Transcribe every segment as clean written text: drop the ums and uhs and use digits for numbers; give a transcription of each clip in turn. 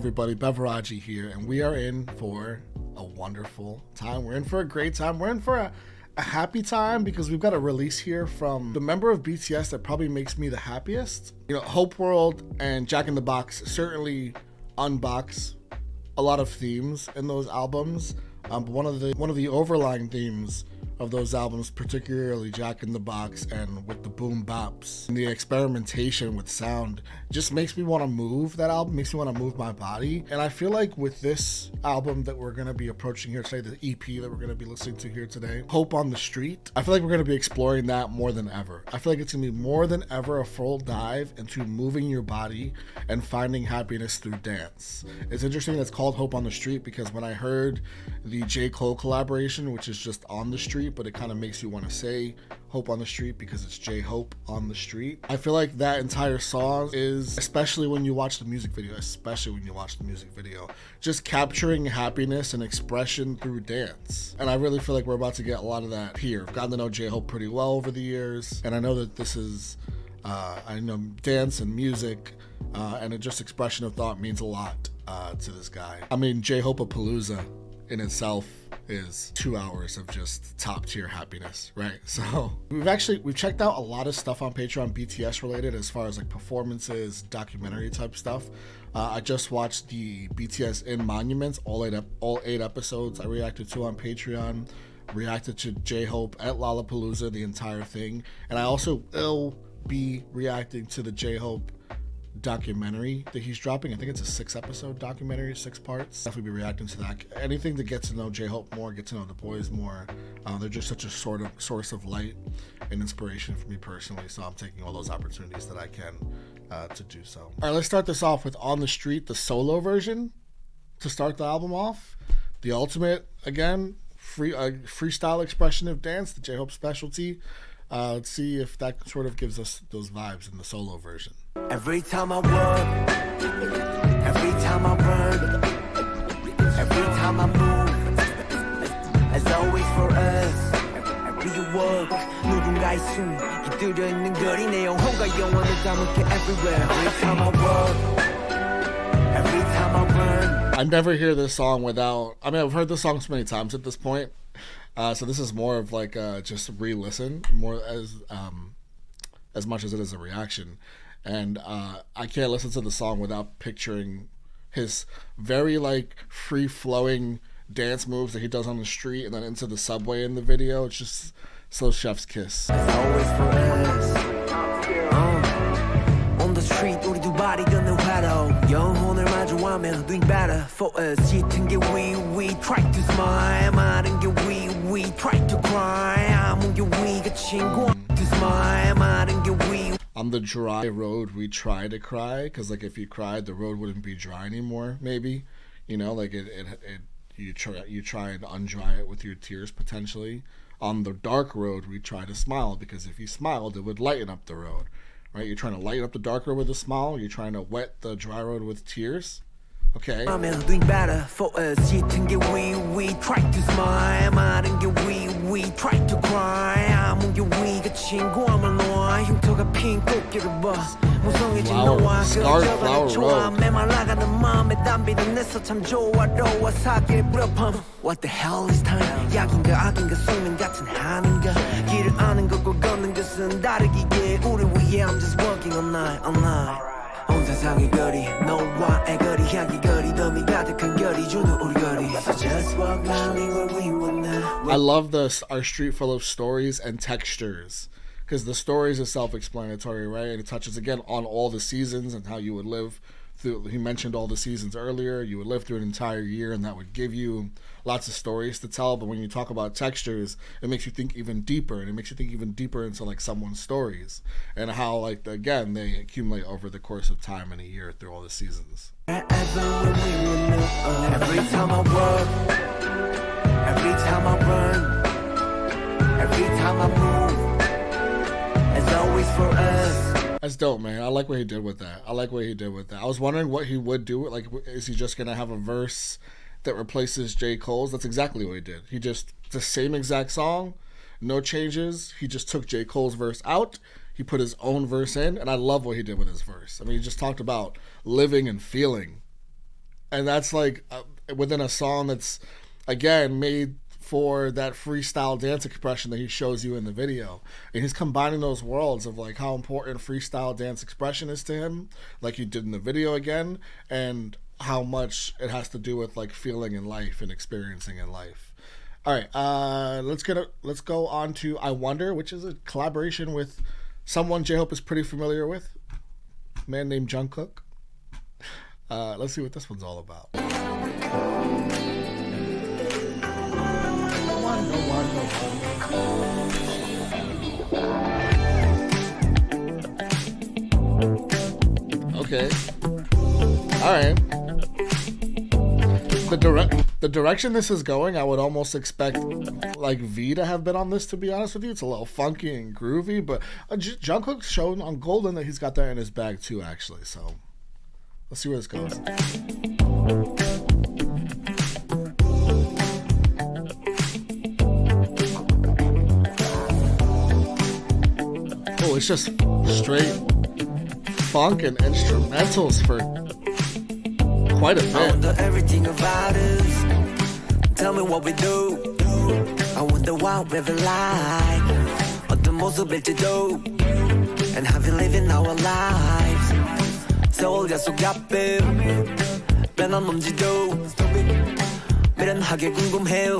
everybody? Beveraggi here, and we are in for a wonderful time. We're in for a great time. We're in for a happy time because we've got a release here from the member of BTS that probably makes me the happiest. You know, Hope World and Jack in the Box certainly unbox a lot of themes in those albums. But one of the overlying themes of those albums, particularly Jack in the Box and with the boom baps and the experimentation with sound, just makes me want to move. That album makes me want to move my body. And I feel like with this album that we're going to be approaching here today, the EP that we're going to be listening to here today, Hope on the Street, I feel like we're going to be exploring that more than ever. I feel like it's going to be more than ever a full dive into moving your body and finding happiness through dance. It's interesting that it's called Hope on the Street because when I heard the J. Cole collaboration, which is just on the street, but it kind of makes you want to say Hope on the Street because it's J-Hope on the Street. I feel like that entire song is, especially when you watch the music video, just capturing happiness and expression through dance. And I really feel like we're about to get a lot of that here. I've gotten to know J-Hope pretty well over the years, and I know that this is, I know dance and music and it just expression of thought means a lot to this guy. I mean, J-Hope-a-Palooza in itself is 2 hours of just top tier happiness, right? So we've checked out a lot of stuff on Patreon BTS related as far as like performances, documentary type stuff. I just watched the BTS in Monuments, all eight episodes I reacted to on Patreon, reacted to J-Hope at Lollapalooza, the entire thing. And I also will be reacting to the J-Hope documentary that he's dropping. I think it's a 6-episode documentary, 6 parts. Definitely be reacting to that. Anything to get to know J-Hope more, get to know the boys more. They're just such a sort of source of light and inspiration for me personally, so I'm taking all those opportunities that I can to do so. All right, let's start this off with On the Street, the solo version to start the album off. The ultimate, again, freestyle expression of dance, the J-Hope specialty. Let's see if that sort of gives us those vibes in the solo version. Every time I work, every time I burn, every time I move, as always for us, every work, 누군가의 숨 깃들여 있는 거리 내 영혼과 영혼을 담을게 everywhere. Every time I work, every time I burn. I never hear this song without, I mean, I've heard this song so many times at this point, so this is more of like just re-listen, more as much as it is a reaction. And I can't listen to the song without picturing his very like free-flowing dance moves that he does on the street and then into the subway in the video. It's just so chef's kiss. It's always for us. On the street 우리 두 발이 걷는 화로 영혼을 마주하며 doing better for us. 짙은 게 we try to smile. 마른 게 we try to cry. 아문 게 we가 친구 to smile. 마른 게 we. On the dry road, we try to cry, because like if you cried, the road wouldn't be dry anymore. Maybe, you know, like you try and undry it with your tears potentially. On the dark road, we try to smile, because if you smiled, it would lighten up the road, right? You're trying to lighten up the dark road with a smile. You're trying to wet the dry road with tears. Okay. doing better for us. 짙은 게 we try to smile. 마른 게 we try to cry. 아문 게 we가 친구함을 놓아 흉터가 핀 꽃길을 봐. 무성해진 너와 그저가는 좋아. 메말라가는 마음에 담비는 내서 참 조화로워 사기를 부려밤. What the hell is time? 약인가 악인가 숙명 같은 하는가. 길을 아는 것과 걷는 것은 다르기에 우리 위해 I'm just working all night. 온 세상의 거리 너와의 거리 향기 거리 더미 가득한 거리 주는 우리 거리. So just walk lightly where we wanna. I love our street full of stories and textures, because the stories is self-explanatory, right? And it touches again on all the seasons and how you would live through. He mentioned all the seasons earlier. You would live through an entire year, and that would give you lots of stories to tell. But when you talk about textures, it makes you think even deeper, and it makes you think even deeper into like someone's stories and how, like, again, they accumulate over the course of time in a year through all the seasons. Every time I work, every time I burn, every time I move, it's always for us. That's dope, man. I like what he did with that. I was wondering what he would do. Like, is he just going to have a verse that replaces J. Cole's? That's exactly what he did. The same exact song, no changes. He just took J. Cole's verse out. He put his own verse in, and I love what he did with his verse. I mean, he just talked about living and feeling And that's like within a song that's again made for that freestyle dance expression that he shows you in the video. And he's combining those worlds of like how important freestyle dance expression is to him, like he did in the video again, and how much it has to do with like feeling in life and experiencing in life. All right, let's go on to I Wonder, which is a collaboration with someone J-Hope is pretty familiar with, a man named Jungkook. Let's see what this one's all about. Okay. All right. The direction this is going, I would almost expect like V to have been on this, to be honest with you. It's a little funky and groovy, but Jungkook's shown on Golden that he's got that in his bag too, actually. So let's see where this goes. Oh, it's just straight funk and instrumentals for quite a bit. I wonder everything about us. Tell me what we do. I wonder what we're like. 어떤 모습일지도. And how we living our lives. 서울 가속 앞에 변함없지도. 미련하게 궁금해요.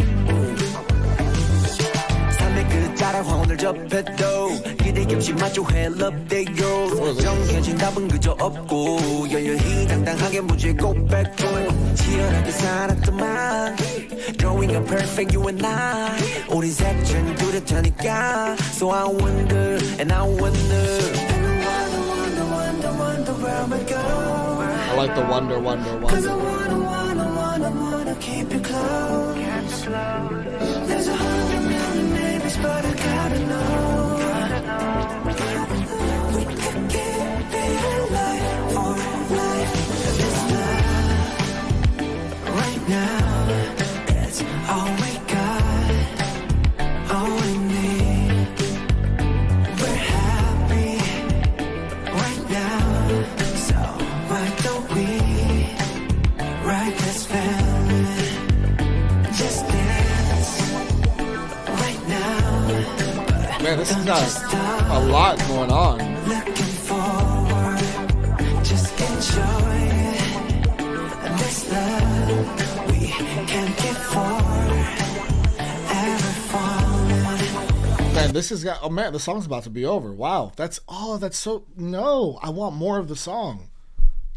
삶의 끝자락 황혼을 접해도 기대 겹치 마주해 love they go. 정해진 답은 그저 없고 여유히 당당하게 무죄 고백도 치열하게 살았더만 Growing up perfect you and I 우리 색깔이 뚜렷하니까 So I wonder and I wonder where am I go. I like the wonder. Cause I wanna keep you close. There's 100 million maybes but I gotta know. We could get it life for life. This love right now, that's all we got, all we need. We're happy right now, so why don't we write this family? Just dance right now. Man, this has got a lot going on. Looking forward, just enjoy it. This love we can't get ever falling. Man, this has got. Oh man, the song's about to be over. Wow, that's so. No, I want more of the song.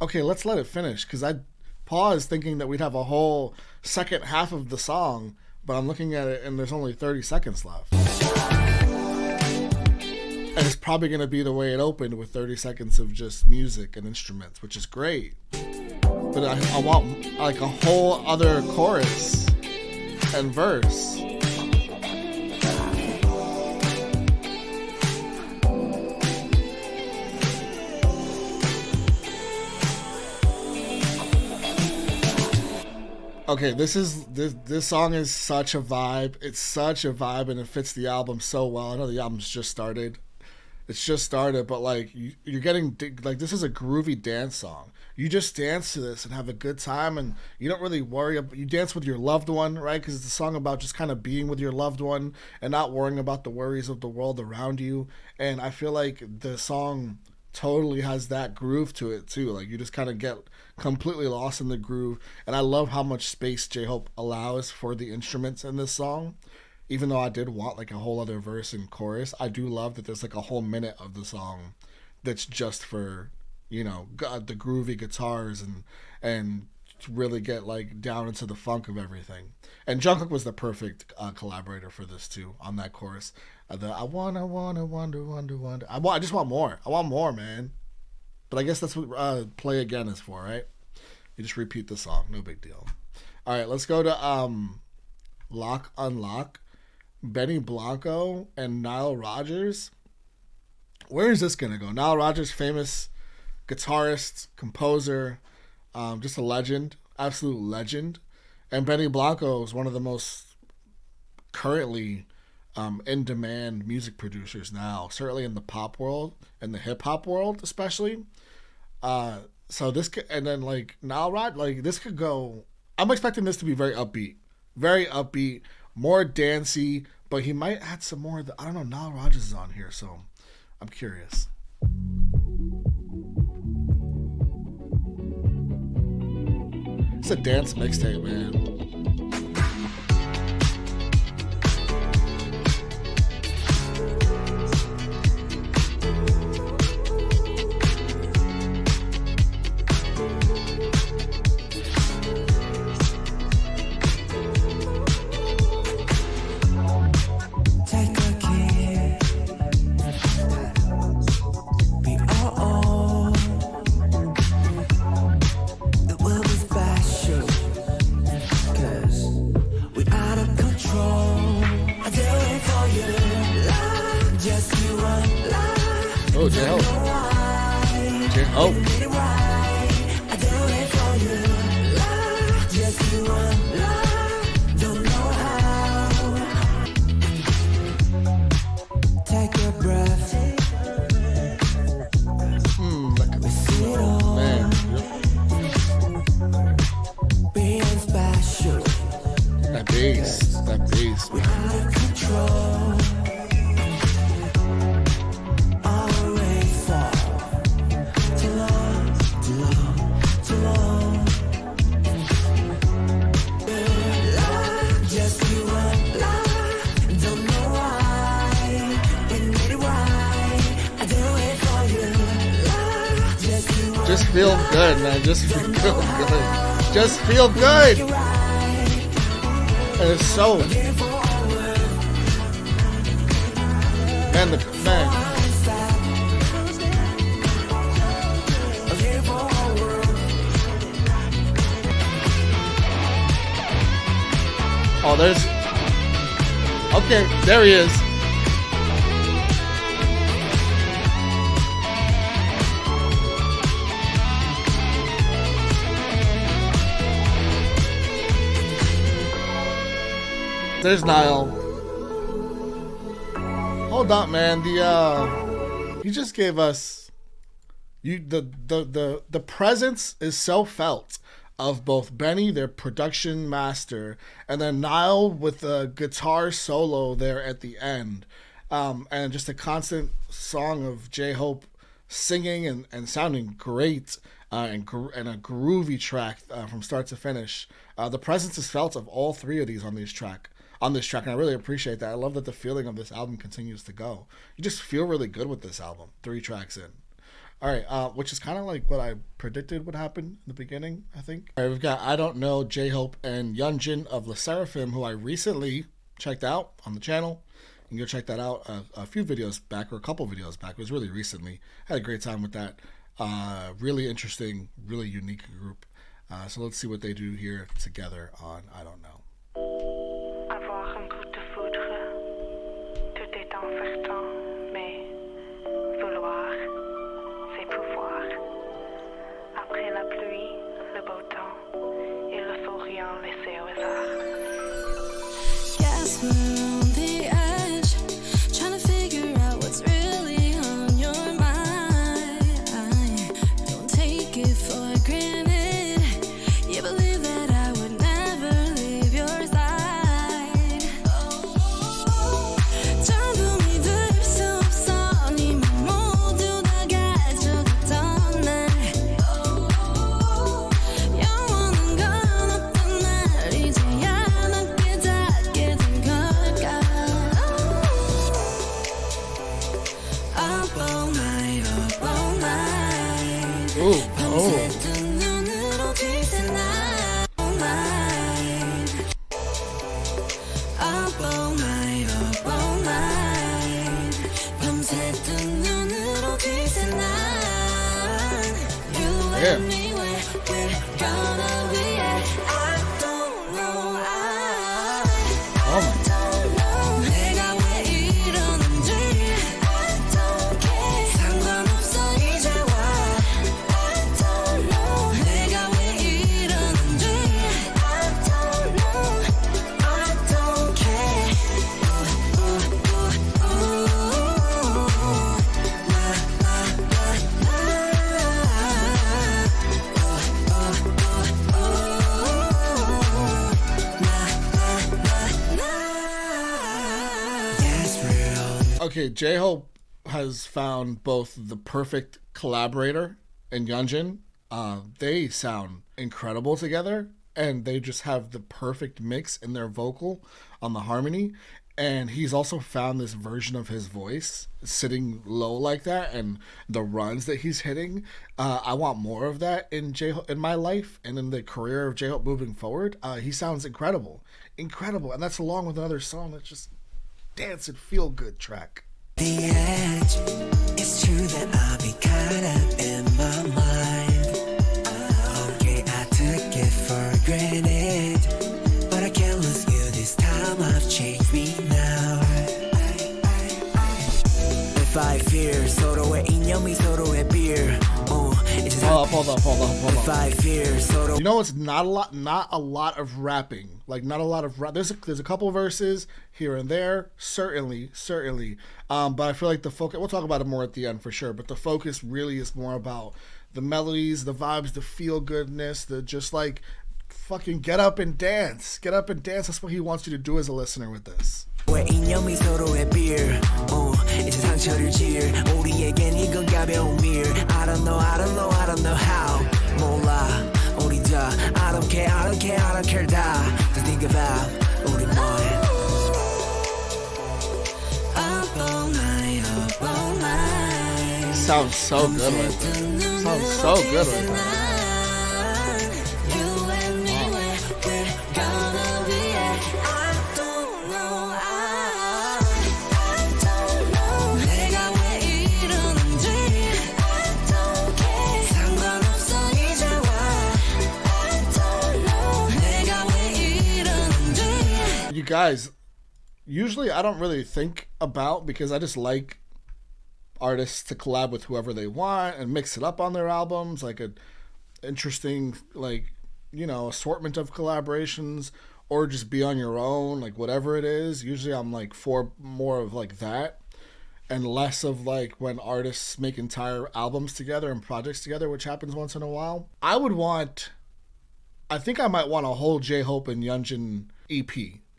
Okay, let's let it finish because I paused thinking that we'd have a whole second half of the song, but I'm looking at it and there's only 30 seconds left. And it's probably going to be the way it opened with 30 seconds of just music and instruments, which is great. But I want like a whole other chorus and verse. Okay, this song is such a vibe. It's such a vibe, and it fits the album so well. I know the album's just started. It's just started, but like you're getting like this is a groovy dance song. You just dance to this and have a good time, and you don't really worry about. You dance with your loved one, right? Because it's a song about just kind of being with your loved one and not worrying about the worries of the world around you. And I feel like the song totally has that groove to it too. Like you just kind of get completely lost in the groove, and I love how much space J-Hope allows for the instruments in this song. Even though I did want like a whole other verse and chorus, I do love that there's like a whole minute of the song that's just for, you know, the groovy guitars and to really get like down into the funk of everything. And Jungkook was the perfect collaborator for this too on that chorus. I wanna wonder. I just want more. I want more, man. But I guess that's what Play Again is for, right? You just repeat the song, no big deal. All right, let's go to Lock Unlock, Benny Blanco and Nile Rodgers. Where is this gonna go? Nile Rodgers, famous guitarist, composer, just a legend, absolute legend. And Benny Blanco is one of the most currently in-demand music producers now, certainly in the pop world and the hip-hop world especially. So this could, and then like Nile like this could go. I'm expecting this to be very upbeat, more dancey, but he might add some more. I don't know. Nile Rodgers is on here, so I'm curious. It's a dance mixtape, man. Oh, J-Hope. J-Hope. Take a breath. Man. Being special. That bass, man. Out of control. Always fall. Too long, too long, too long. Just you and I. Don't know why. When did it right? I do it for you. Just you and Just feel good, man. Just feel good. Just feel good. And it's so. Man. Oh, there's. Okay, there he is. There's Niall. Hold up, man. You just gave us the presence is so felt of both Benny, their production master, and then Niall with the guitar solo there at the end, and just a constant song of J-Hope singing and sounding great, and a groovy track from start to finish. The presence is felt of all three of these on this track, and I really appreciate that. I love that the feeling of this album continues to go. You just feel really good with this album, 3 tracks in. All right, which is kind of like what I predicted would happen in the beginning, I think. All right, we've got I Don't Know, J-Hope, and Yeonjin of LE SSERAFIM, who I recently checked out on the channel. You can go check that out a few videos back, or a couple videos back. It was really recently. Had a great time with that. Really interesting, really unique group. So let's see what they do here together on I Don't Know. Avoir un coup de foudre, tout est incertain, mais vouloir, c'est pouvoir. Après la pluie, le beau temps, il ne faut rien laisser au hasard. Guess we're on the edge, trying to figure out what's really on your mind. Don't take it for granted. You believe that I would never leave your side. 전부 믿을 수 없어. 네맘 모두 다 가져갔던 날. 영원한 건 어떤 날 이제야 난 깨닫게 된 걸까. Up all night, up all night. Ooh, 밤새 뜬 눈으로 뒤새 날 all night. Up all night, up all night. 밤새 뜬 눈으로 뒤새 날. You Yeah. and me, we're gonna be at. I don't know, Oh, I don't know. 내가 왜 이러는지 I don't care. 상관없어 이제와. I don't know. 내가 왜 이러는지 I don't know. I don't care. Okay, J-Hope has found both the perfect collaborator in Yeonjun. They sound incredible together, and they just have the perfect mix in their vocal on the harmony. And he's also found this version of his voice sitting low like that, and the runs that he's hitting. I want more of that in J-Hope, in my life and in the career of J-Hope moving forward. He sounds incredible, and that's along with another song that's just dance and feel good track. The edge. It's true that I'll be caught up in my mind. Okay, I took it for granted, but I can't lose you this time. I've changed me now. If I fear 서로의 이념이 서로의 beer. Hold up. If I fear 서로. You know, it's not a lot of rapping. Like, not a lot of rap. There's a couple verses here and there, certainly. But I feel like the focus, we'll talk about it more at the end for sure, but the focus really is more about the melodies, the vibes, the feel goodness, the just like fucking get up and dance. That's what he wants you to do as a listener with this. 이념이 서로의 beer. 이제 상처를 지을 우리에겐 이건 가벼운 mirror. I don't know how. 몰라 우리 다 I don't care 다. Just think about 우리 mind. Up all night. Sounds so good right there. You guys, usually I don't really think about, because I just like artists to collab with whoever they want and mix it up on their albums, like a interesting, like, you know, assortment of collaborations, or just be on your own, like whatever it is. Usually I'm like for more of like that, and less of like when artists make entire albums together and projects together, which happens once in a while. I think I might want a whole J-Hope and Yeonjun EP.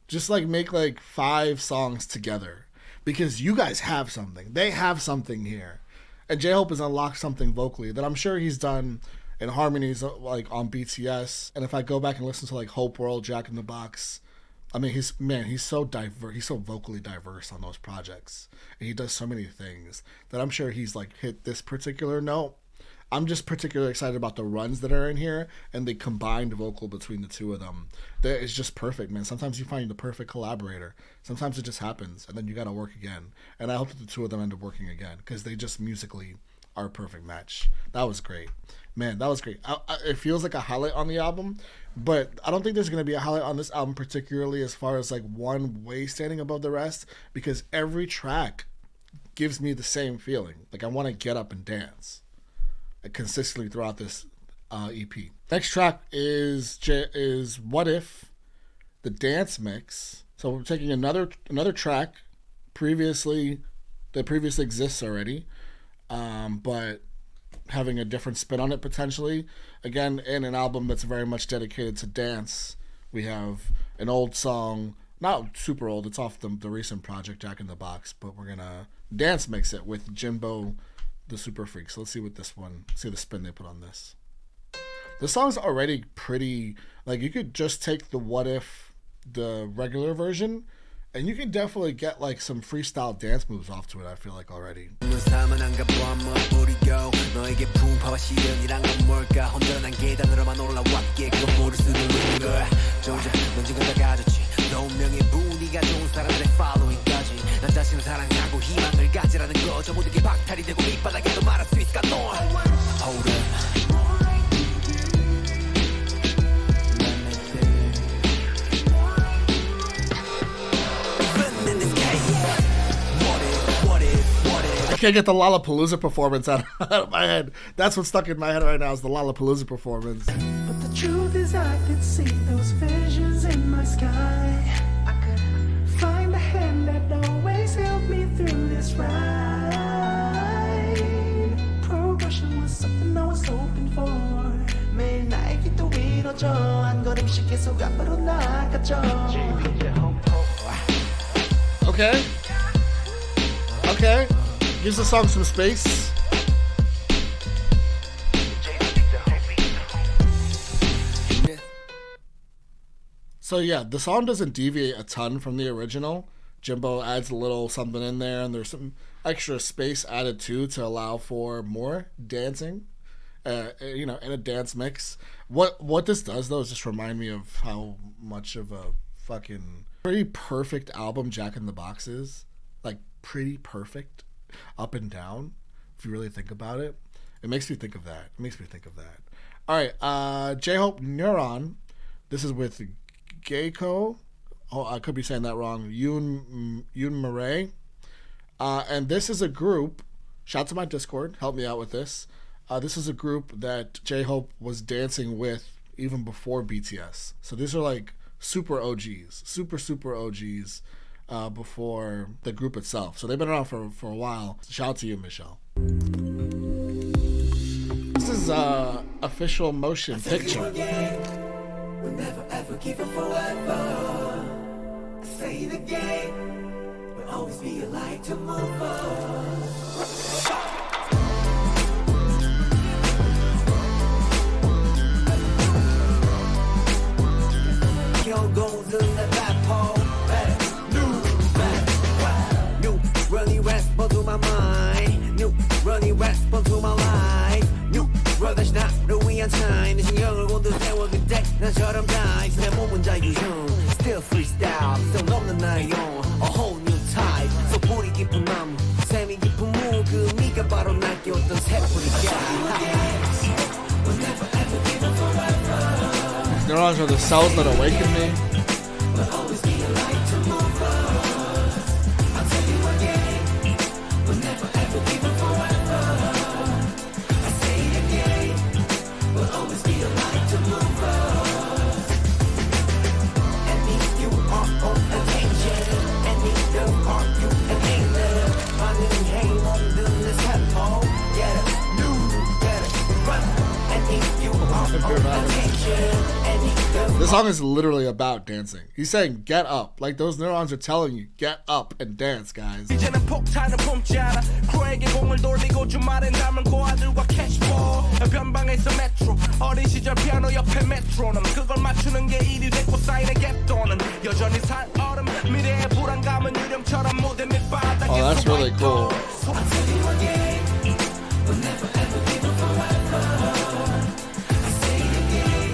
Just like make like 5 songs together, because you guys have something. They have something here. And J-Hope has unlocked something vocally that I'm sure he's done in harmonies like on BTS. And if I go back and listen to like Hope World, Jack in the Box, I mean, he's so diverse. He's so vocally diverse on those projects. And he does so many things that I'm sure he's like hit this particular note. I'm just particularly excited about the runs that are in here and the combined vocal between the two of them. That is just perfect, man. Sometimes you find the perfect collaborator. Sometimes it just happens, and then you got to work again. And I hope that the two of them end up working again, because they just musically are a perfect match. That was great. Man, that was great. It feels like a highlight on the album, but I don't think there's going to be a highlight on this album particularly as far as like one way standing above the rest, because every track gives me the same feeling. Like I want to get up and dance consistently throughout this EP. Next track is What If, the dance mix. So we're taking another track that previously exists already, but having a different spin on it potentially. Again, in an album that's very much dedicated to dance, we have an old song, not super old, it's off the recent project Jack in the Box, but we're gonna dance mix it with Jimbo the Super Freak. So let's see the spin they put on this. The song's already pretty, like, you could just take the What If, the regular version, and you can definitely get like some freestyle dance moves off to it, I feel like, already. I can't get the Lollapalooza performance out of my head. That's what's stuck in my head right now, is the Lollapalooza performance. But the truth is I could see those visions in my sky. I could find the hand that always held me through this ride. Progression was something I was hoping for. 매일 나의 길도 이뤄져 한 걸음씩 계속 앞으로 나아가죠. Okay. Okay, gives the song some space. So yeah, the song doesn't deviate a ton from the original. Jimbo adds a little something in there, and there's some extra space added too to allow for more dancing, in a dance mix. What this does though is just remind me of how much of a fucking pretty perfect album Jack in the Box is. Like pretty perfect, up and down. If you really think about it, it makes me think of that. All right, J-Hope Neuron. This is with Geico. Oh, I could be saying that wrong. Yoon Murray. And this is a group. Shout out to my Discord. Help me out with this. This is a group that J-Hope was dancing with even before BTS. So these are like super OGs. Super OGs before the group itself. So they've been around for a while. Shout out to you, Michelle. This is official motion picture. We'll never ever give up forever. Say it again. We'll always be a light to move on. 결국은 내 배포. New running response to my mind. New running response to my life. New 다시 나를 위한 time. 내 신경을 곤두 세워 그때 나처럼 dive. 내 몸은 자유형. Still freestyle. Still 넘는 나의 영. A whole new type. So 뿌리 깊은 나무. 샘이 깊은 무. 그 네가 바로 날 깨웠던 새뿌리야. These neurons are the cells that awaken me. We'll always be a light to move on. I'll tell you again. We'll never ever give up forever. I say it again. We'll always be a light to move on. And if you are on attention, and if you are you and ain't love, 반응해 몸든 내 살포. Get up, new, get up, run. And if you are on attention. This song is literally about dancing. He's saying get up. Like those neurons are telling you get up and dance, guys. 이제는 폭탄을 품지 않아 크랙의 공을 돌리고 주말엔 남은 고아들과 캐시볼 변방에서 메트로 어린 시절 피아노 옆에 메트로놈 그걸 맞추는 게 일이 됐고 쌓이는 갭돈은 여전히 살 얼음 미래의 불안감은 유령처럼 무대 밑바닥에 Oh, that's really cool. I'll tell you again. We'll never ever give up forever. I say it again.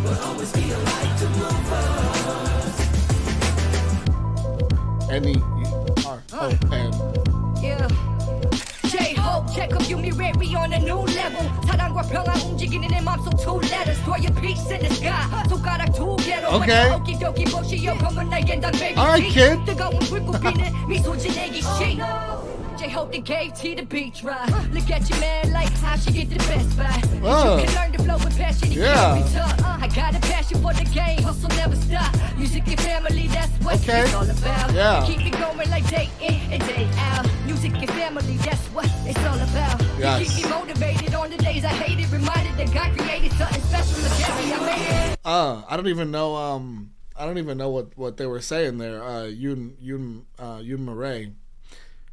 We'll always be a light to move on. N-E-R-O-N. Yeah. J-Hope, check up you me ready on a new level. 사랑과 평화 움직이는 내 맘속 two letters. Throw your peace in the sky. 손가락 두 개로. Okay. 오키도키 보시오 검은 날개는 다 baby. All right, kid. 뜨거운 불꽃비는 미소 지내기 시. J-Hope they gave T the beach ride. Look at you man like how she get the best buy. You can learn to flow with passion. Yeah. Be tough. I got a passion for the game. Hustle never stop. Music and family, that's what Okay. it's all about. Yeah. Keep it going like day in and day out. Music and family, that's what it's all about. Yes. You keep me motivated on the days I hate it. Reminded that God created something special to carry. I made it. I don't even know what they were saying there. Yoon Murray.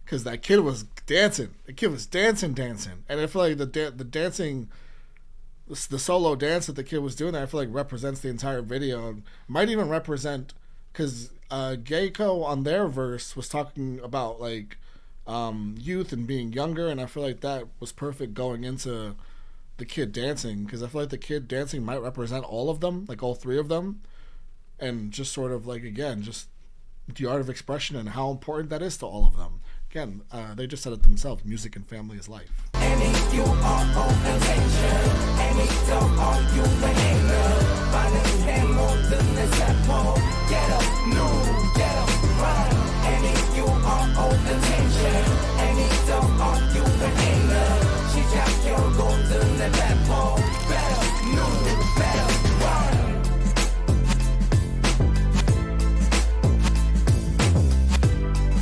Because that kid was dancing. The kid was dancing. And I feel like the dancing, the solo dance that the kid was doing there, I feel like represents the entire video. And might even represent, because Geico on their verse was talking about like youth and being younger. And I feel like that was perfect going into the kid dancing. Because I feel like the kid dancing might represent all of them, like all three of them. And just sort of like, again, just the art of expression and how important that is to all of them. Again, they just said it themselves. Music and family is life. And if you are on attention, and if don't are you behavior, 반응해 모든 내 세포. Get up, new, get up, run. And if you are on attention, and if don't are you behavior, 시작 결국은 내 배포. Better, new, better, run.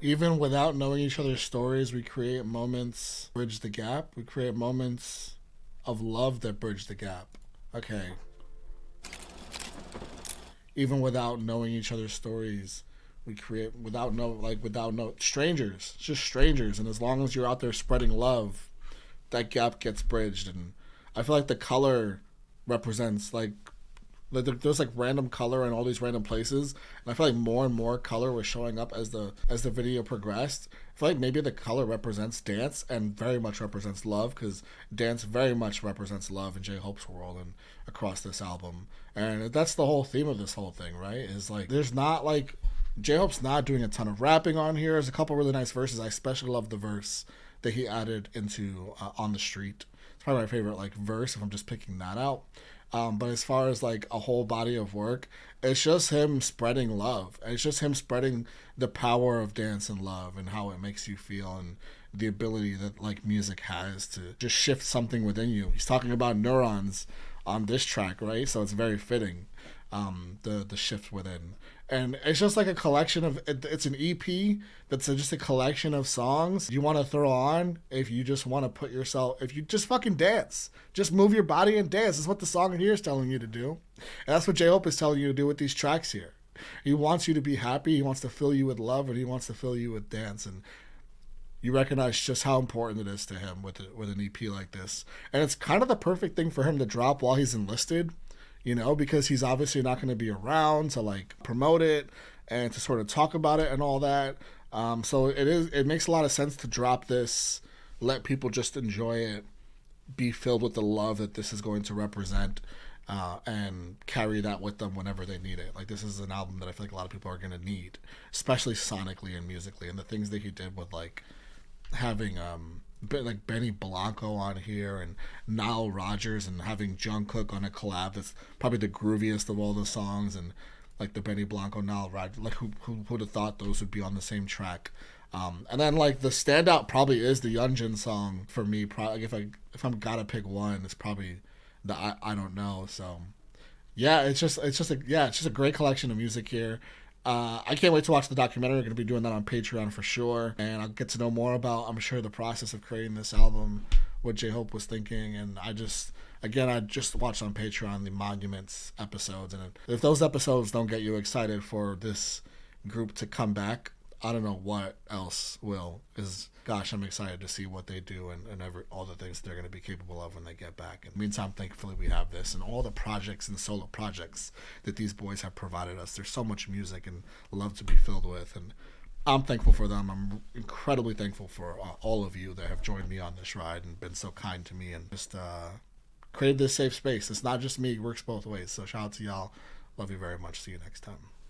Even without knowing each other's stories, we create moments, bridge the gap. We create moments of love that bridge the gap. Okay. Even without knowing each other's stories, We create without no strangers, just strangers. And as long as you're out there spreading love, that gap gets bridged. And I feel like the color represents there's like random color in all these random places, and I feel like more and more color was showing up as the video progressed. I feel like maybe the color represents dance and very much represents love, because dance very much represents love in J-Hope's world and across this album. And that's the whole theme of this whole thing, right? Is like there's not like J-Hope's not doing a ton of rapping on here. There's a couple really nice verses. I especially love the verse that he added into On the Street. It's probably my favorite like verse if I'm just picking that out. But as far as like a whole body of work, it's just him spreading love. It's just him spreading the power of dance and love and how it makes you feel, and the ability that like music has to just shift something within you. He's talking about neurons on this track, right? So it's very fitting, the shift within. And it's just like a collection of, it's an EP that's just a collection of songs you want to throw on if you just want to put yourself, if you just fucking dance. Just move your body and dance. That's what the song here is telling you to do. And that's what J-Hope is telling you to do with these tracks here. He wants you to be happy, he wants to fill you with love, and he wants to fill you with dance. And you recognize just how important it is to him with an EP like this. And it's kind of the perfect thing for him to drop while he's enlisted, because he's obviously not going to be around to like promote it and to sort of talk about it and all that. So it makes a lot of sense to drop this, let people just enjoy it, be filled with the love that this is going to represent, and carry that with them whenever they need it. Like, this is an album that I feel like a lot of people are going to need, especially sonically and musically, and the things that he did with like having like Benny Blanco on here and Nile Rodgers, and having Jungkook on a collab that's probably the grooviest of all the songs, and like the Benny Blanco Nile Rodgers, like who would have thought those would be on the same track. And then like the standout probably is the Yeonjun song for me. Probably if I'm gotta pick one, it's probably the I Don't Know. So yeah, it's just a great collection of music here. I can't wait to watch the documentary. We're going to be doing that on Patreon for sure. And I'll get to know more about, I'm sure, the process of creating this album, what J-Hope was thinking. And I just watched on Patreon the Monuments episodes. And if those episodes don't get you excited for this group to come back, I don't know what else will. Gosh, I'm excited to see what they do and all the things they're going to be capable of when they get back. In the meantime, thankfully, we have this and all the projects and solo projects that these boys have provided us. There's so much music and love to be filled with, and I'm thankful for them. I'm incredibly thankful for all of you that have joined me on this ride and been so kind to me and just created this safe space. It's not just me. It works both ways. So shout out to y'all. Love you very much. See you next time.